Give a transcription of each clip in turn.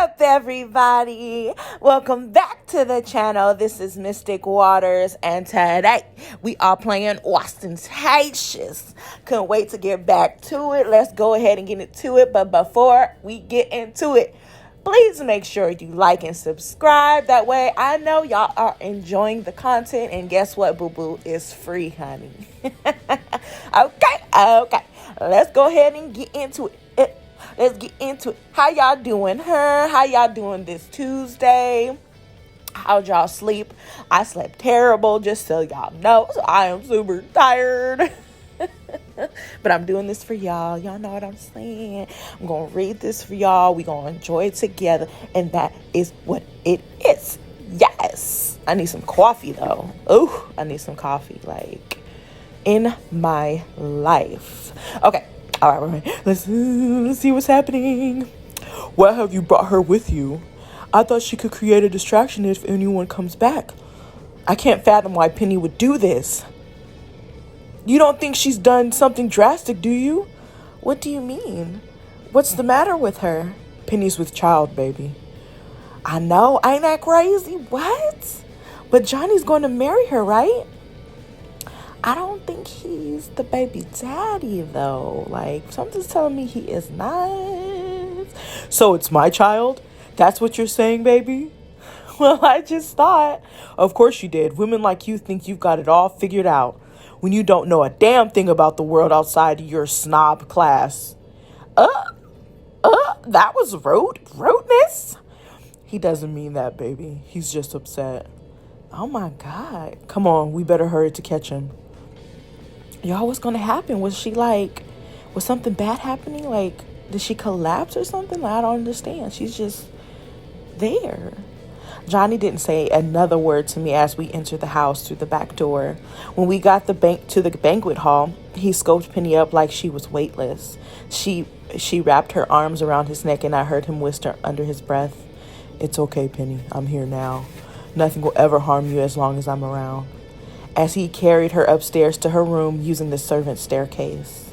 up, everybody? Welcome back to the channel. This is Mystic Waterz, and today we are playing Austentatious. Couldn't wait to get back to it. Let's go ahead and get into it. But before we get into it, please make sure you like and subscribe. That way I know y'all are enjoying the content. And guess what, boo-boo? It's free, honey. Okay. Let's go ahead and get into it. Let's get into it. How y'all doing, huh? How y'all doing this Tuesday? How'd y'all sleep? I slept terrible, just so y'all know. So I am super tired. But I'm doing this for y'all. Y'all know what I'm saying. I'm going to read this for y'all. We're going to enjoy it together. And that is what it is. Yes. I need some coffee, though. Ooh, I need some coffee, like, in my life. Okay. All right. Let's see what's happening. Why have you brought her with you? I thought she could create a distraction if anyone comes back. I can't fathom why Penny would do this. You don't think she's done something drastic, do you? What do you mean? What's the matter with her? Penny's with child, baby. I know. Ain't that crazy? What? But Johnny's going to marry her, right? I don't think he's the baby daddy, though. Like, something's telling me he is not. So it's my child? That's what you're saying, baby? Well, I just thought. Of course you did. Women like you think you've got it all figured out when you don't know a damn thing about the world outside your snob class. That was rudeness? He doesn't mean that, baby. He's just upset. Oh, my God. Come on, we better hurry to catch him. Y'all, what's gonna happen? Was something bad happening? Like, did she collapse or something? Like, I don't understand. She's just there. Johnny didn't say another word to me as we entered the house through the back door. When we got to the banquet hall, he scoped Penny up like she was weightless. She wrapped her arms around his neck, and I heard him whisper under his breath, "It's okay, Penny. I'm here now. Nothing will ever harm you as long as I'm around," as he carried her upstairs to her room using the servant staircase.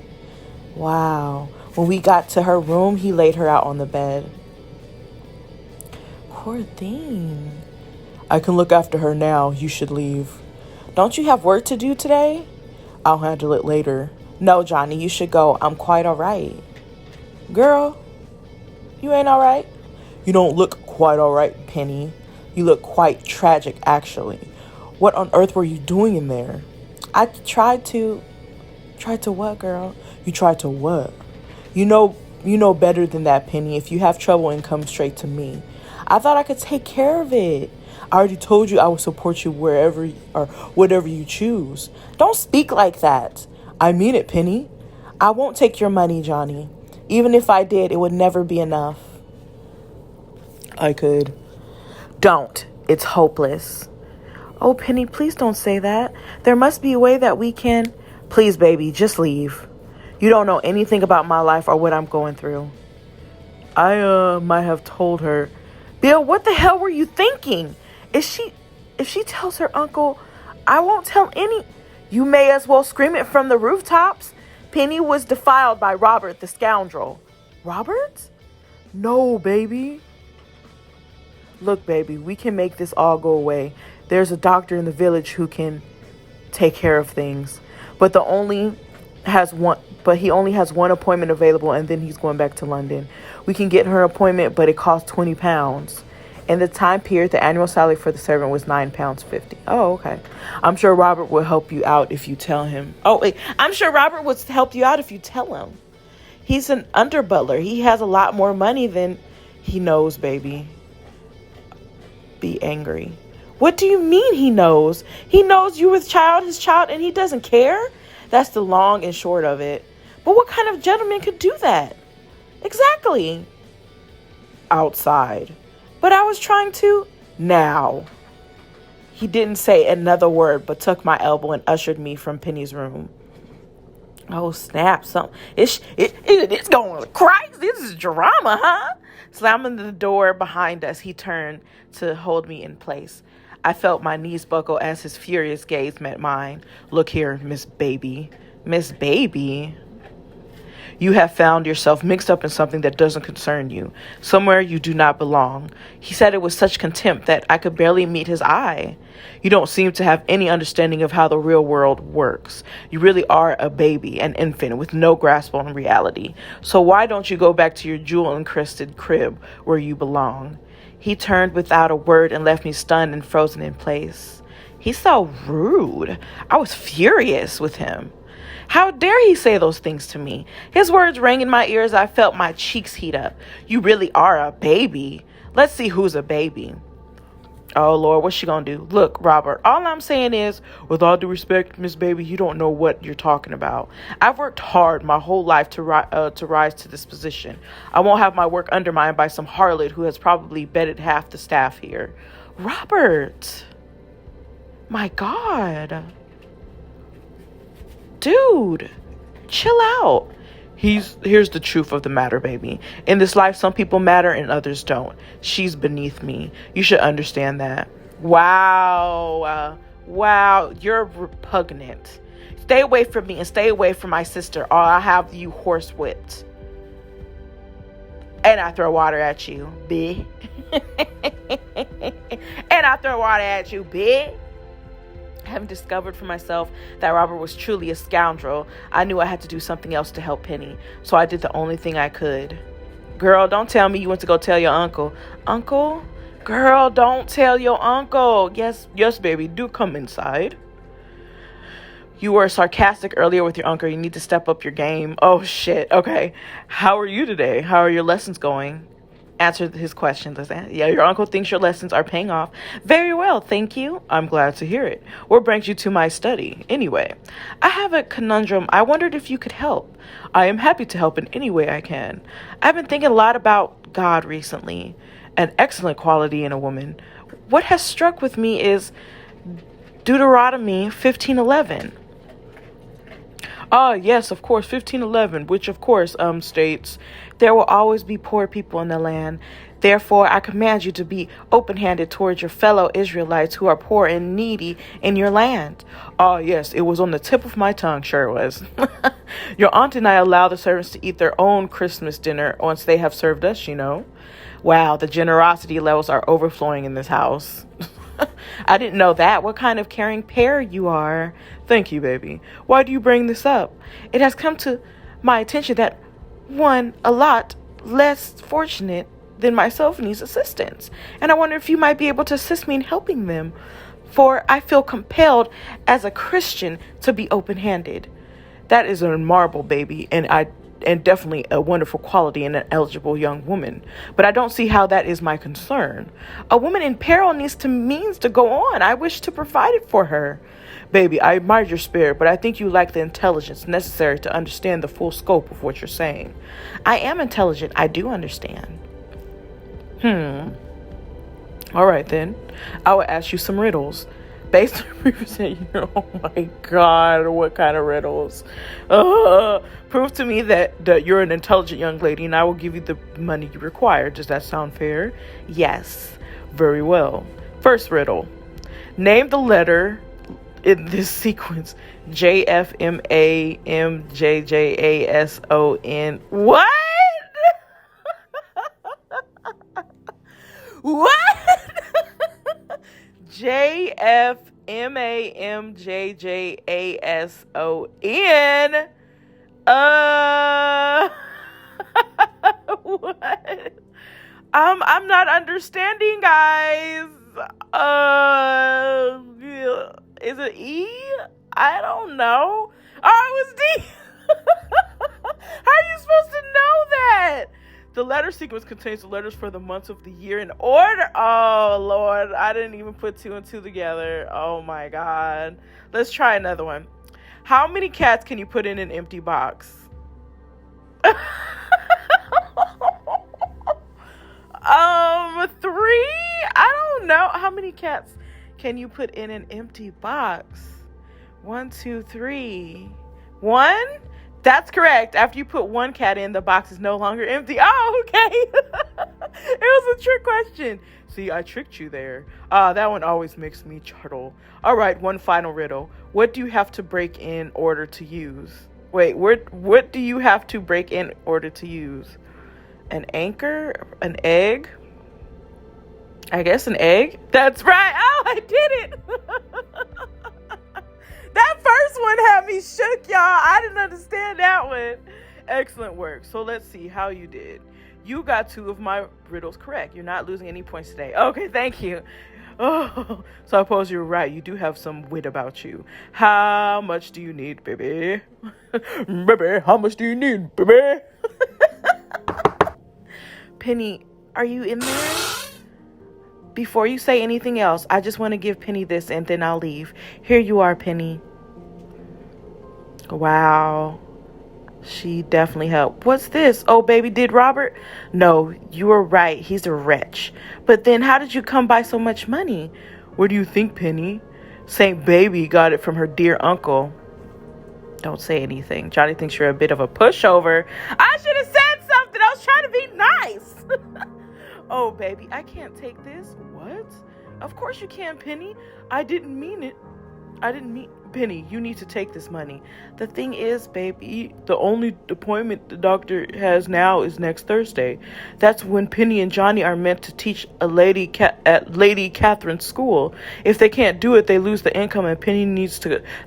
Wow. When we got to her room, he laid her out on the bed. Poor thing. I can look after her now. You should leave. Don't you have work to do today? I'll handle it later. No, Johnny, you should go. I'm quite all right. Girl, you ain't all right? You don't look quite all right, Penny. You look quite tragic, actually. What on earth were you doing in there? I tried to what, girl? You tried to what? You know better than that, Penny. If you have trouble, and come straight to me. I thought I could take care of it. I already told you I will support you wherever or whatever you choose. Don't speak like that. I mean it, Penny. I won't take your money, Johnny. Even if I did, it would never be enough. I could. Don't. It's hopeless. Oh, Penny, please don't say that. There must be a way that we can. Please, baby, just leave. You don't know anything about my life or what I'm going through. I might have told her. Bill, what the hell were you thinking? If she tells her uncle, I won't tell any. You may as well scream it from the rooftops. Penny was defiled by Robert the scoundrel. Robert? No, baby. Look, baby, we can make this all go away. There's a doctor in the village who can take care of things. But he only has one appointment available, and then he's going back to London. We can get her an appointment, but it costs £20. In the time period, the annual salary for the servant was £9.50. Oh, okay. I'm sure Robert will help you out if you tell him. Oh, wait. I'm sure Robert would help you out if you tell him. He's an under butler. He has a lot more money than he knows, baby. Be angry. What do you mean he knows? He knows you were his child, and he doesn't care? That's the long and short of it. But what kind of gentleman could do that? Exactly. Outside. But I was trying to. Now. He didn't say another word, but took my elbow and ushered me from Penny's room. Oh, snap. It's going crazy. This is drama, huh? Slamming the door behind us, he turned to hold me in place. I felt my knees buckle as his furious gaze met mine. Look here, Miss Baby. Miss Baby? You have found yourself mixed up in something that doesn't concern you, somewhere you do not belong. He said it with such contempt that I could barely meet his eye. You don't seem to have any understanding of how the real world works. You really are a baby, an infant with no grasp on reality. So why don't you go back to your jewel-encrusted crib where you belong? He turned without a word and left me stunned and frozen in place. He's so rude. I was furious with him. How dare he say those things to me? His words rang in my ears. I felt my cheeks heat up. You really are a baby. Let's see who's a baby. Oh, Lord, what's she gonna do? Look, Robert, all I'm saying is, with all due respect, Miss Baby, you don't know what you're talking about. I've worked hard my whole life to rise to this position. I won't have my work undermined by some harlot who has probably bedded half the staff here. Robert! My God. Dude, chill out. Here's the truth of the matter, baby. In this life, some people matter and others don't. She's beneath me. You should understand that. Wow. Wow, you're repugnant. Stay away from me and stay away from my sister, or I'll have you horsewhipped. And I throw water at you, bitch. And I throw water at you, bitch. Having discovered for myself that Robert was truly a scoundrel, I knew I had to do something else to help Penny. So I did the only thing I could. Girl, don't tell me you went to go tell your uncle. Uncle? Girl, don't tell your uncle. Yes, baby, do come inside. You were sarcastic earlier with your uncle. You need to step up your game. Oh, shit. Okay. How are you today? How are your lessons going? Answered his questions. I said, yeah, your uncle thinks your lessons are paying off. Very well, thank you. I'm glad to hear it. What brings you to my study? Anyway, I have a conundrum. I wondered if you could help. I am happy to help in any way I can. I've been thinking a lot about God recently. An excellent quality in a woman. What has struck with me is Deuteronomy 15:11. Yes, of course, 15:11, which of course states, there will always be poor people in the land. Therefore, I command you to be open-handed towards your fellow Israelites who are poor and needy in your land. Oh, yes, it was on the tip of my tongue, sure it was. Your aunt and I allow the servants to eat their own Christmas dinner once they have served us, you know. Wow, the generosity levels are overflowing in this house. I didn't know that. What kind of caring pair you are. Thank you, baby. Why do you bring this up? It has come to my attention that one a lot less fortunate than myself needs assistance. And I wonder if you might be able to assist me in helping them. For I feel compelled as a Christian to be open-handed. That is a marvel, baby, and definitely a wonderful quality in an eligible young woman. But I don't see how that is my concern. A woman in peril needs to means to go on. I wish to provide it for her. Baby, I admire your spirit, but I think you lack the intelligence necessary to understand the full scope of what you're saying. I am intelligent. I do understand. All right, then. I will ask you some riddles. Based on represent, oh my God, what kind of riddles? Prove to me that you're an intelligent young lady and I will give you the money you require. Does that sound fair? Yes. Very well. First riddle. Name the letter in this sequence. JFMAMJJASON. What? What? JFMAMJJASON. What? I'm not understanding, guys. Is it E? I don't know. Oh, it was D. How are you supposed to know that? The letter sequence contains the letters for the months of the year in order. Oh, Lord. I didn't even put two and two together. Oh, my God. Let's try another one. How many cats can you put in an empty box? 3? I don't know. How many cats can you put in an empty box? 1, 2, 3. 1? That's correct. After you put one cat in, the box is no longer empty. Oh, okay. It was a trick question. See, I tricked you there. That one always makes me chortle. All right, one final riddle. What do you have to break in order to use? Wait, what do you have to break in order to use? An anchor? An egg? I guess an egg? That's right. Oh, I did it. That first one had me shook, y'all. I didn't understand that one. Excellent work. So let's see how you did. You got 2 of my riddles correct. You're not losing any points today. Okay, thank you. Oh, so I suppose you're right. You do have some wit about you. How much do you need, baby? Baby, how much do you need, baby? Penny, are you in there? Before you say anything else, I just want to give Penny this and then I'll leave. Here you are, Penny. Wow. She definitely helped. What's this? Oh, baby, did Robert? No, you were right. He's a wretch. But then how did you come by so much money? What do you think, Penny? St. Baby got it from her dear uncle. Don't say anything. Johnny thinks you're a bit of a pushover. I should have said something. I was trying to be nice. Oh, baby, I can't take this. What? Of course you can, Penny. I didn't mean it. Penny, you need to take this money. The thing is, baby, the only appointment the doctor has now is next Thursday. That's when Penny and Johnny are meant to teach at Lady Catherine's school. If they can't do it, they lose the income, and Penny needs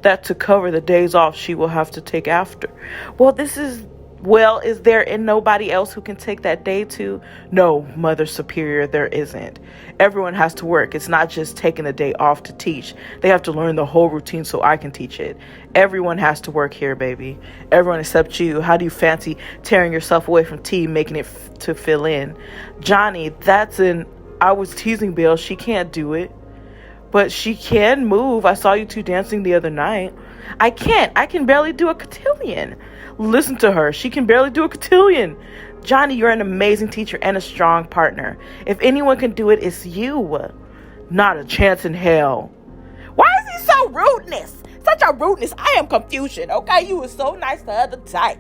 that to cover the days off she will have to take after. Is there nobody else who can take that day too? No, Mother Superior, there isn't. Everyone has to work. It's not just taking a day off to teach. They have to learn the whole routine so I can teach it. Everyone has to work here, baby. Everyone except you. How do you fancy tearing yourself away from tea, making it to fill in? Johnny, I was teasing Bill. She can't do it. But she can move. I saw you 2 dancing the other night. I can't. I can barely do a cotillion. Listen to her. She can barely do a cotillion. Johnny, you're an amazing teacher and a strong partner. If anyone can do it, it's you. Not a chance in hell. Why is he so rudeness? Such a rudeness. I am confusion. Okay, you were so nice the other time.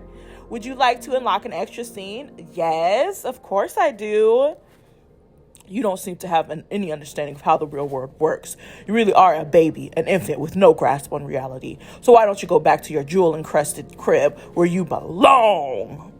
Would you like to unlock an extra scene? Yes, of course I do. You don't seem to have any understanding of how the real world works. You really are a baby, an infant with no grasp on reality. So why don't you go back to your jewel-encrusted crib where you belong?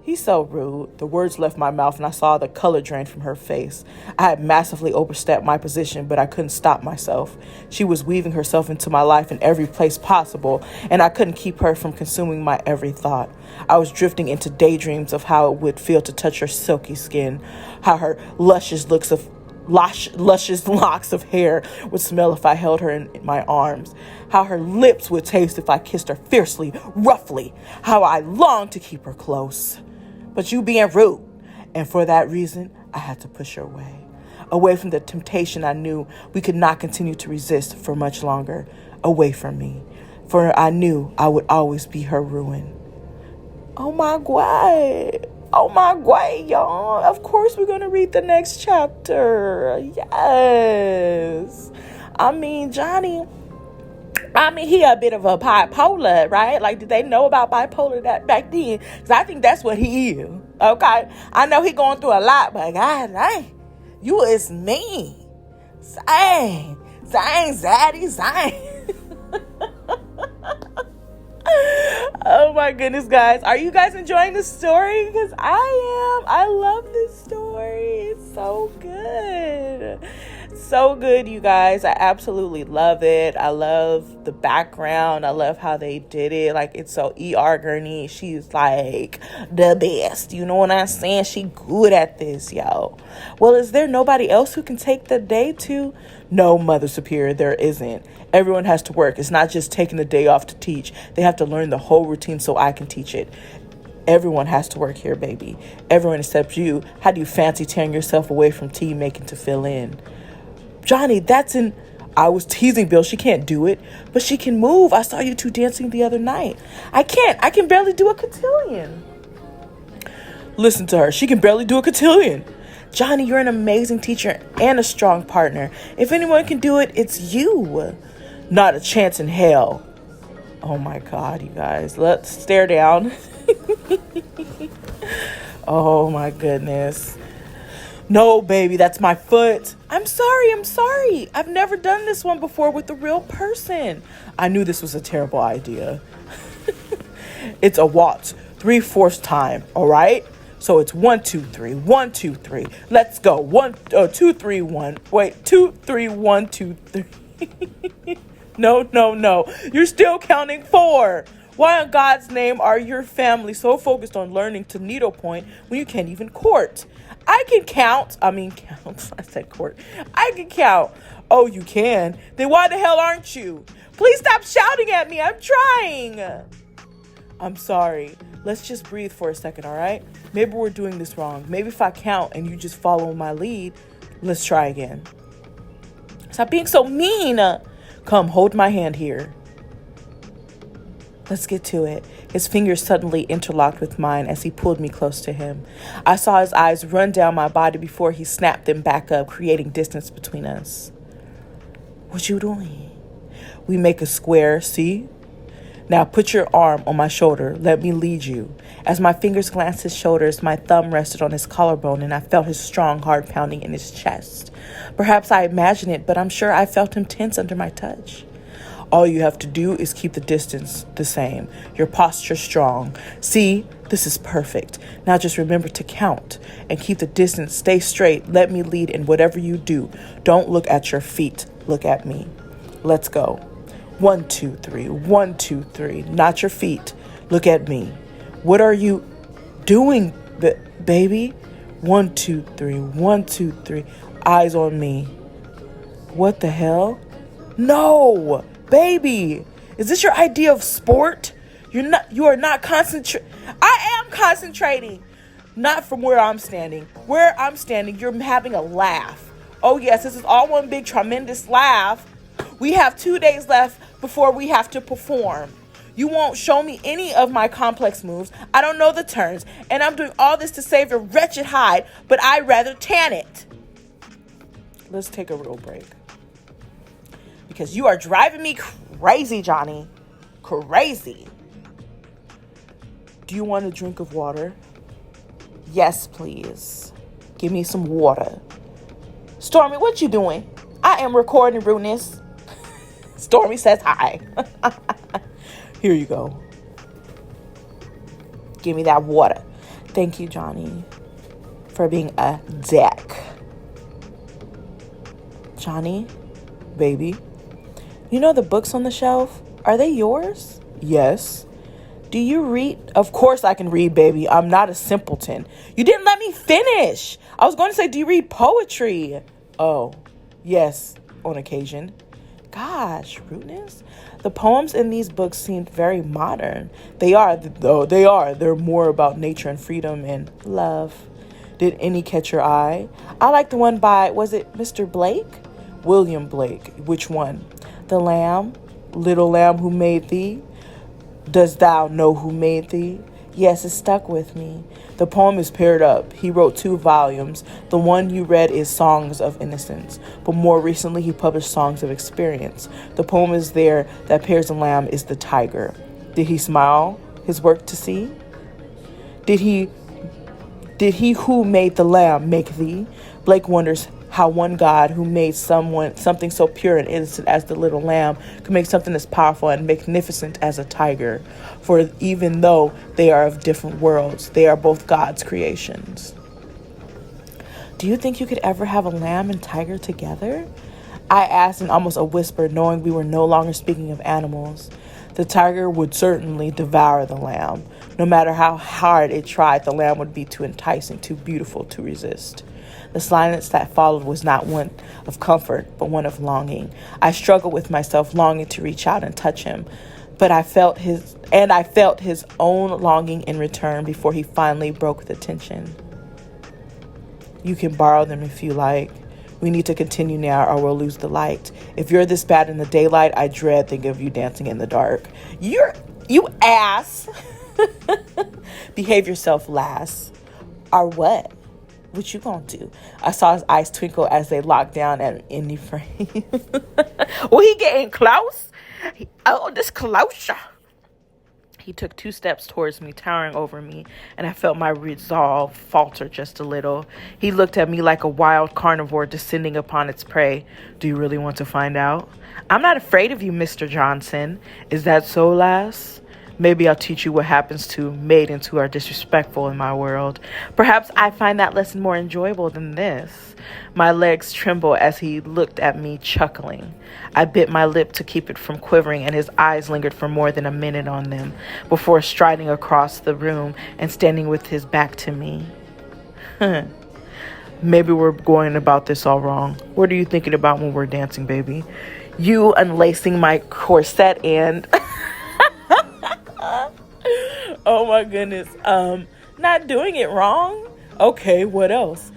He's so rude. The words left my mouth and I saw the color drain from her face. I had massively overstepped my position, but I couldn't stop myself. She was weaving herself into my life in every place possible, and I couldn't keep her from consuming my every thought. I was drifting into daydreams of how it would feel to touch her silky skin, how her luscious locks of hair would smell if I held her in my arms, how her lips would taste if I kissed her fiercely, roughly, how I longed to keep her close. But you being rude, and for that reason, I had to push her away from the temptation I knew we could not continue to resist for much longer, away from me, for I knew I would always be her ruin. Oh my God, y'all. Of course we're going to read the next chapter. Yes. Johnny, he a bit of a bipolar, right? Like, did they know about bipolar that back then? Because I think that's what he is, okay? I know he going through a lot, but God dang, you is me. Zang, zaddy, zang. Oh my goodness, guys. Are you guys enjoying the story? Because I am. I love this story. It's so good. So good, you guys. I absolutely love it. I love the background. I love how they did it. Like, it's so E.R. Gurney. She's like the best. You know what I'm saying? She good at this, yo. Well, is there nobody else who can take the day to? No, Mother Superior, there isn't. Everyone has to work. It's not just taking the day off to teach. They have to learn the whole routine so I can teach it. Everyone has to work here, baby. Everyone except you. How do you fancy tearing yourself away from tea making to fill in? Johnny, I was teasing Bill. She can't do it, but she can move. I saw you 2 dancing the other night. I can't. I can barely do a cotillion. Listen to her. She can barely do a cotillion. Johnny, you're an amazing teacher and a strong partner. If anyone can do it, it's you. Not a chance in hell. Oh my God, you guys. Let's stare down. Oh my goodness. No, baby, that's my foot. I'm sorry. I've never done this one before with a real person. I knew this was a terrible idea. It's a waltz, 3/4 time, all right? So it's 1, 2, 3, 1, 2, 3. Let's go. 1, 2, 3, 1. Wait, 2, 3, 1, 2, 3. No. You're still counting 4. Why in God's name are your family so focused on learning to needlepoint when you can't even court? I can count. I said court. I can count. Oh, you can? Then why the hell aren't you? Please stop shouting at me. I'm trying. I'm sorry. Let's just breathe for a second, all right? Maybe we're doing this wrong. Maybe if I count and you just follow my lead, let's try again. Stop being so mean. Come, hold my hand here. Let's get to it. His fingers suddenly interlocked with mine as he pulled me close to him. I saw his eyes run down my body before he snapped them back up, creating distance between us. What you doing? We make a square, see? Now put your arm on my shoulder. Let me lead you. As my fingers glanced his shoulders, my thumb rested on his collarbone and I felt his strong heart pounding in his chest. Perhaps I imagined it, but I'm sure I felt him tense under my touch. All you have to do is keep the distance the same. Your posture strong. See, this is perfect. Now just remember to count and keep the distance. Stay straight. Let me lead in whatever you do. Don't look at your feet. Look at me. Let's go. 1, 2, 3. 1, 2, 3. Not your feet. Look at me. What are you doing, baby? 1, 2, 3. 1, 2, 3. Eyes on me. What the hell? No, baby. Is this your idea of sport? You are not concentrating. I am concentrating. Not from where I'm standing. Where I'm standing, you're having a laugh. Oh yes, this is all one big tremendous laugh. We have 2 days left before we have to perform. You won't show me any of my complex moves. I don't know the turns. And I'm doing all this to save your wretched hide, but I'd rather tan it. Let's take a real break. Because you are driving me crazy, Johnny. Crazy. Do you want a drink of water? Yes, please. Give me some water. Stormy, what you doing? I am recording, rudeness. Stormy says hi. Here you go. Give me that water. Thank you, Johnny, for being a dick. Johnny, baby, you know the books on the shelf? Are they yours? Yes. Do you read? Of course I can read, baby. I'm not a simpleton. You didn't let me finish. I was going to say, do you read poetry? Oh, yes, on occasion. Gosh, rudeness. The poems in these books seemed very modern. They are, though. They are. They're more about nature and freedom and love. Did any catch your eye? I like the one by, was it Mr. Blake? William Blake. Which one? The Lamb, little lamb who made thee. Dost thou know who made thee? Yes, it stuck with me. The poem is paired up. He wrote 2 volumes. The one you read is Songs of Innocence, but more recently he published Songs of Experience. The poem is there that pairs the lamb is the tiger. Did he smile his work to see? Did he who made the lamb make thee? Blake wonders how one God who made something so pure and innocent as the little lamb could make something as powerful and magnificent as a tiger. For even though they are of different worlds, they are both God's creations. Do you think you could ever have a lamb and tiger together? I asked in almost a whisper, knowing we were no longer speaking of animals. The tiger would certainly devour the lamb. No matter how hard it tried, the lamb would be too enticing, too beautiful to resist. The silence that followed was not one of comfort, but one of longing. I struggled with myself, longing to reach out and touch him. But I felt his own longing in return before he finally broke the tension. You can borrow them if you like. We need to continue now or we'll lose the light. If you're this bad in the daylight, I dread thinking of you dancing in the dark. You ass. Behave yourself, lass. Or what? What you gonna do? I saw his eyes twinkle as they locked down at an indie frame. Well, he getting close. This closer. He took 2 steps towards me, towering over me, and I felt my resolve falter just a little. He looked at me like a wild carnivore descending upon its prey. Do you really want to find out? I'm not afraid of you, Mr. Johnson. Is that so, lass? Maybe I'll teach you what happens to maidens who are disrespectful in my world. Perhaps I find that lesson more enjoyable than this. My legs trembled as he looked at me, chuckling. I bit my lip to keep it from quivering, and his eyes lingered for more than a minute on them before striding across the room and standing with his back to me. Maybe we're going about this all wrong. What are you thinking about when we're dancing, baby? You unlacing my corset and... Oh my goodness. Not doing it wrong. Okay, what else?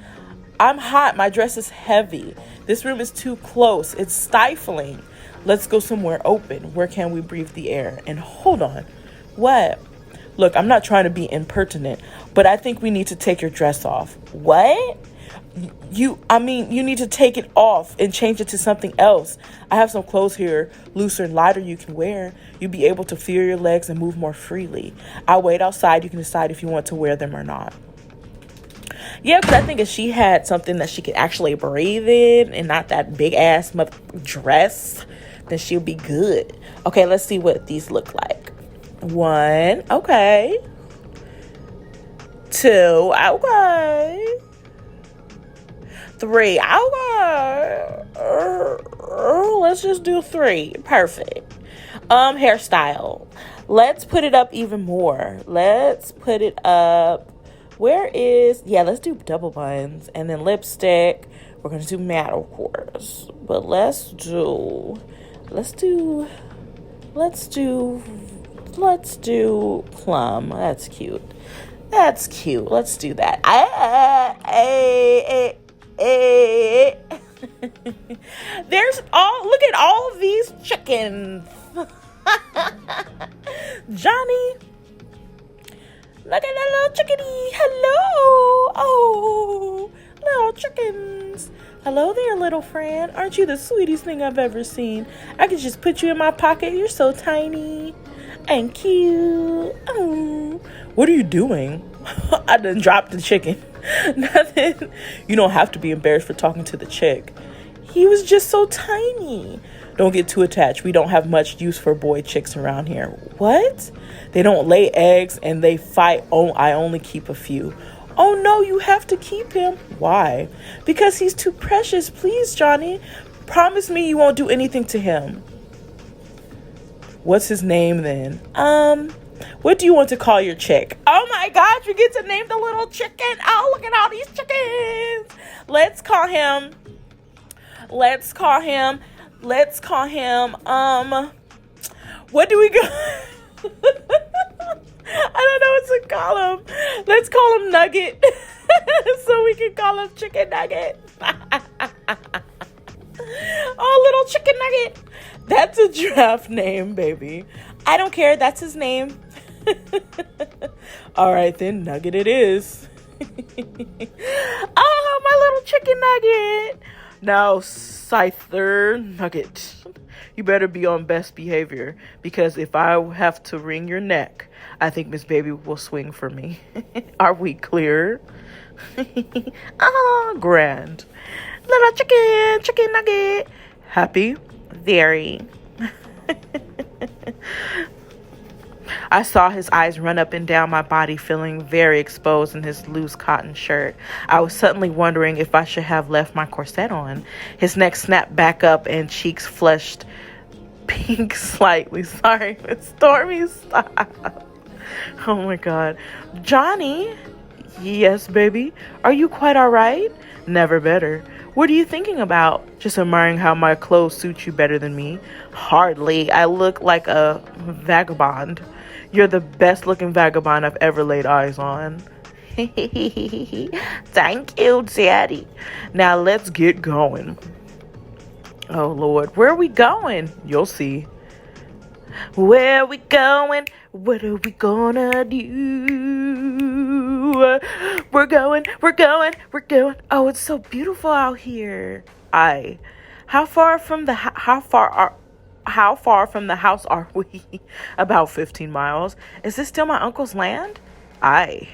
I'm hot. My dress is heavy. This room is too close. It's stifling. Let's go somewhere open. Where can we breathe the air? And hold on. What? Look, I'm not trying to be impertinent, but I think we need to take your dress off. What? You need to take it off and change it to something else. I have some clothes here, looser and lighter, you can wear. You'll be able to feel your legs and move more freely. I'll wait outside. You can decide if you want to wear them or not. Yeah, because I think if she had something that she could actually breathe in and not that big ass dress, then she'll be good. Okay, let's see what these look like. 1, okay. 2, okay. 3, okay. Let's just do 3. Perfect. Hairstyle. Let's put it up even more. Let's put it up. Let's do double buns and then lipstick. We're going to do matte, of course. But let's do plum. That's cute. Let's do that. Look at all of these chickens. Johnny, look at that little chickadee. Hello. Oh, little chickens. Hello there, little friend. Aren't you the sweetest thing I've ever seen? I could just put you in my pocket. You're so tiny and cute. Oh. What are you doing? I done dropped the chicken. Nothing. You don't have to be embarrassed for talking to the chick. He was just so tiny. Don't get too attached. We don't have much use for boy chicks around here. What? They don't lay eggs and they fight. Oh, I only keep a few. Oh no, you have to keep him. Why? Because he's too precious. Please, Johnny. Promise me you won't do anything to him. What's his name then? What do you want to call your chick? Oh my gosh, we get to name the little chicken. Oh, look at all these chickens. Let's call him. What do we go? I don't know what to call him. Let's call him Nugget. So we can call him Chicken Nugget. Oh, little Chicken Nugget. That's a giraffe name, baby. I don't care. That's his name. All right, then. Nugget it is. Oh, my little Chicken Nugget. Now, Scyther Nugget, you better be on best behavior, because if I have to wring your neck, I think Miss Baby will swing for me. Are we clear? Oh, grand. Little chicken nugget. Happy? Very. I saw his eyes run up and down my body, feeling very exposed in his loose cotton shirt. I was suddenly wondering if I should have left my corset on. His neck snapped back up and cheeks flushed pink slightly. Sorry, Stormy, stop. Oh my God. Johnny? Yes, baby. Are you quite all right? Never better. What are you thinking about? Just admiring how my clothes suit you better than me. Hardly. I look like a vagabond. You're the best looking vagabond I've ever laid eyes on. Thank you, Daddy. Now let's get going. Oh, Lord. Where are we going? You'll see. Where are we going? What are we gonna do? We're going. Oh, it's so beautiful out here. How far how far from the house are we? About 15 miles. Is this still my uncle's land? Aye.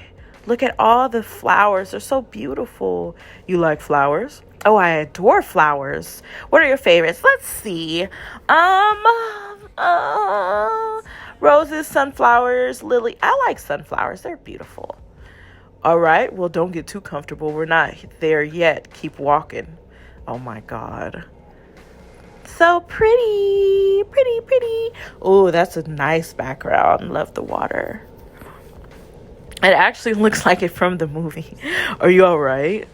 Look at all the flowers. They're so beautiful. You like flowers? Oh, I adore flowers. What are your favorites? Let's see. Roses, sunflowers, lily. I like sunflowers. They're beautiful. All right. Well, don't get too comfortable. We're not there yet. Keep walking. Oh, my God. So pretty, pretty, pretty. Oh, that's a nice background. Love the water. It actually looks like it from the movie. Are you all right?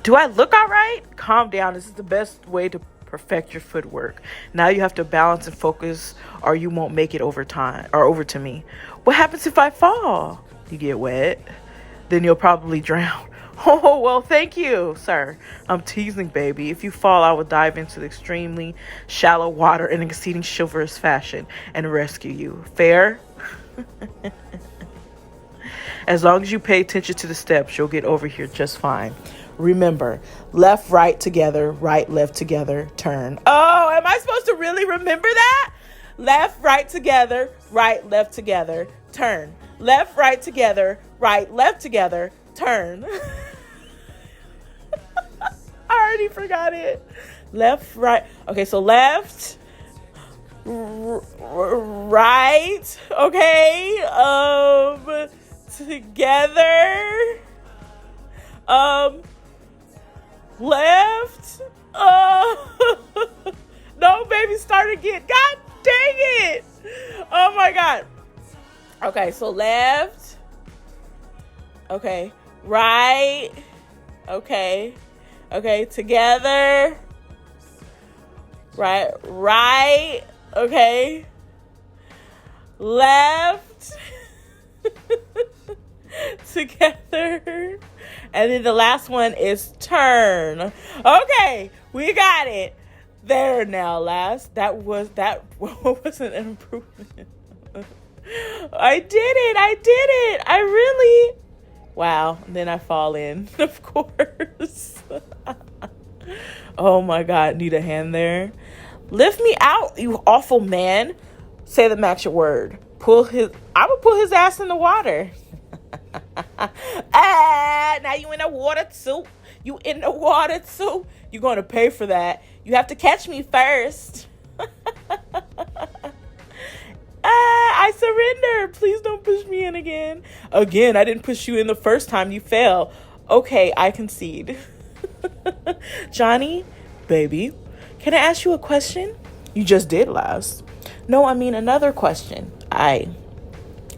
Do I look all right? Calm down. This is the best way to perfect your footwork. Now you have to balance and focus, or you won't make it over to me. What happens if I fall? You get wet. Then you'll probably drown. Oh, well, thank you, sir. I'm teasing, baby. If you fall, I will dive into the extremely shallow water in an exceeding chivalrous fashion and rescue you. Fair? As long as you pay attention to the steps, you'll get over here just fine. Remember, left, right together, right, left together, turn. Oh, am I supposed to really remember that? Left, right together, right, left together, turn. Left, right together, right, left together, turn. I already forgot it. Left, right. Okay, so left, right. Okay. Together. Left. No, baby, start again. God dang it. Oh my God. Okay, so left. Okay. Right. Okay. Okay, together. Right. Okay. Left. Together. And then the last one is turn. Okay, we got it. There now, last. That wasn't an improvement. I did it. I really. Wow. And then I fall in, of course. Oh my God. Need a hand there. Lift me out, you awful man. Say the magic word. I would pull his ass in the water. Now you in the water too. You're going to pay for that. You have to catch me first. I surrender. Please don't push me in again. Again, I didn't push you in the first time you fell. Okay, I concede. Johnny, baby, can I ask you a question? You just did last. No, I mean another question.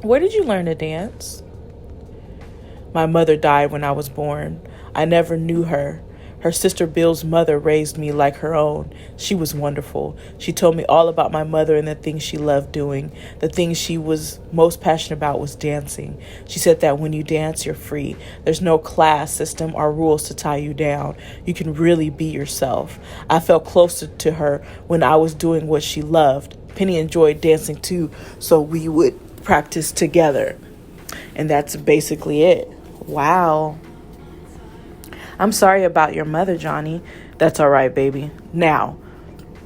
Where did you learn to dance? My mother died when I was born. I never knew her. Her sister Bill's mother raised me like her own. She was wonderful. She told me all about my mother and the things she loved doing. The thing she was most passionate about was dancing. She said that when you dance, you're free. There's no class system or rules to tie you down. You can really be yourself. I felt closer to her when I was doing what she loved. Penny enjoyed dancing too, so we would practice together. And that's basically it. Wow. I'm sorry about your mother, Johnny. That's all right, baby. Now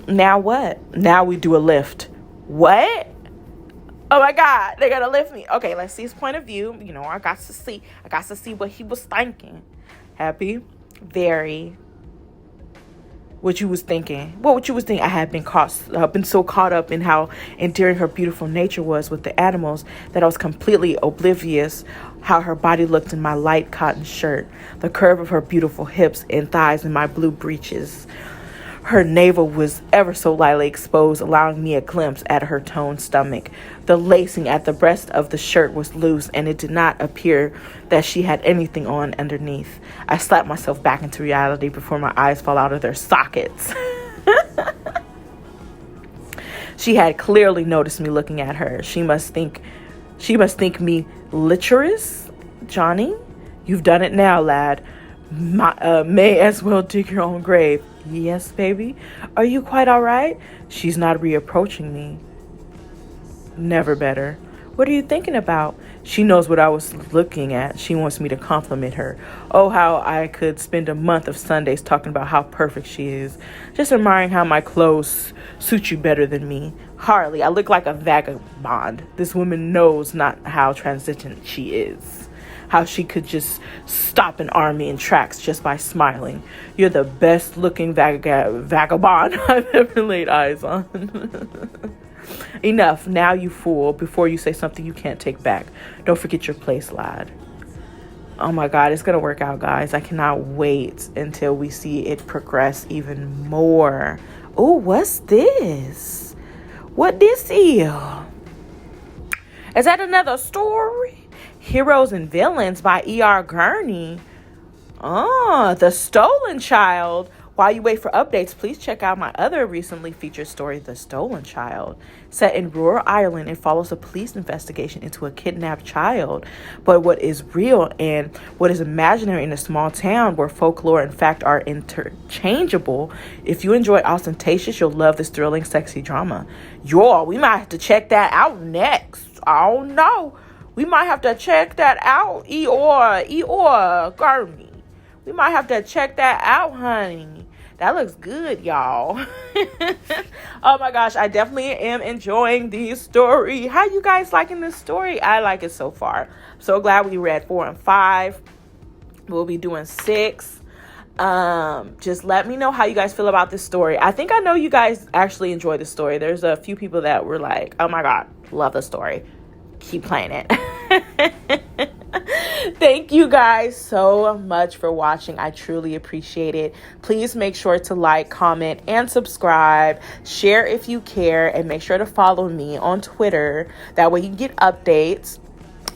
what? Now we do a lift. What? Oh my God, they're gonna lift me. Okay, let's see his point of view. I got to see what he was thinking. Happy? Very. What you was thinking? What you was thinking? I had been so caught up in how endearing her beautiful nature was with the animals that I was completely oblivious how her body looked in my light cotton shirt, the curve of her beautiful hips and thighs in my blue breeches. Her navel was ever so lightly exposed, allowing me a glimpse at her toned stomach. The lacing at the breast of the shirt was loose, and it did not appear that she had anything on underneath. I slapped myself back into reality before my eyes fell out of their sockets. She had clearly noticed me looking at her. She must think me lecherous. Johnny, you've done it now, lad. May as well dig your own grave. Yes, baby. Are you quite all right? She's not reapproaching me. Never better. What are you thinking about? She knows what I was looking at. She wants me to compliment her. Oh, how I could spend a month of Sundays talking about how perfect she is. Just admiring how my clothes suit you better than me. Hardly. I look like a vagabond. This woman knows not how transitant she is. How she could just stop an army in tracks just by smiling. You're the best looking vagabond I've ever laid eyes on. Enough. Now, you fool. Before you say something you can't take back. Don't forget your place, lad. Oh my God, it's going to work out, guys. I cannot wait until we see it progress even more. Oh, what's this? What this is? Is that another story? Heroes and Villains by E.R. Gurney. The Stolen Child. While you wait for updates, please check out my other recently featured story, The Stolen Child. Set in rural Ireland, it follows a police investigation into a kidnapped child. But what is real and what is imaginary in a small town where folklore and fact are interchangeable. If you enjoy Austentatious, you'll love this thrilling, sexy drama. Y'all, we might have to check that out next. Oh no. We might have to check that out, Eeyore Gurney. We might have to check that out, honey. That looks good, y'all. Oh my gosh, I definitely am enjoying this story. How you guys liking this story? I like it so far. So glad we read 4 and 5. We'll be doing 6. Just let me know how you guys feel about this story. I think I know you guys actually enjoy the story. There's a few people that were like, oh my God, love the story. Keep playing it. Thank you guys so much for watching. I truly appreciate it. Please make sure to like, comment, and subscribe. Share if you care, and make sure to follow me on Twitter. That way you can get updates.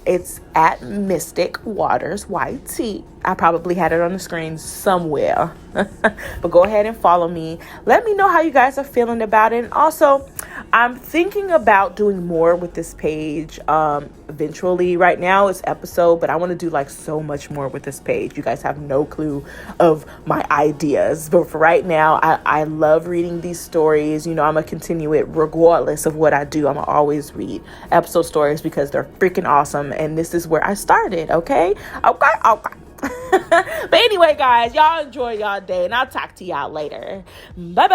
It's at Mystic Waterz YT. I probably had it on the screen somewhere. But go ahead and follow me. Let me know how you guys are feeling about it. And also, I'm thinking about doing more with this page eventually. Right now it's episode, but I want to do like so much more with this page. You guys have no clue of my ideas. But for right now, I love reading these stories. You know, I'm going to continue it regardless of what I do. I'm going to always read episode stories because they're freaking awesome. And this is where I started, okay? Okay. But anyway, guys, y'all enjoy y'all day, and I'll talk to y'all later. Bye-bye.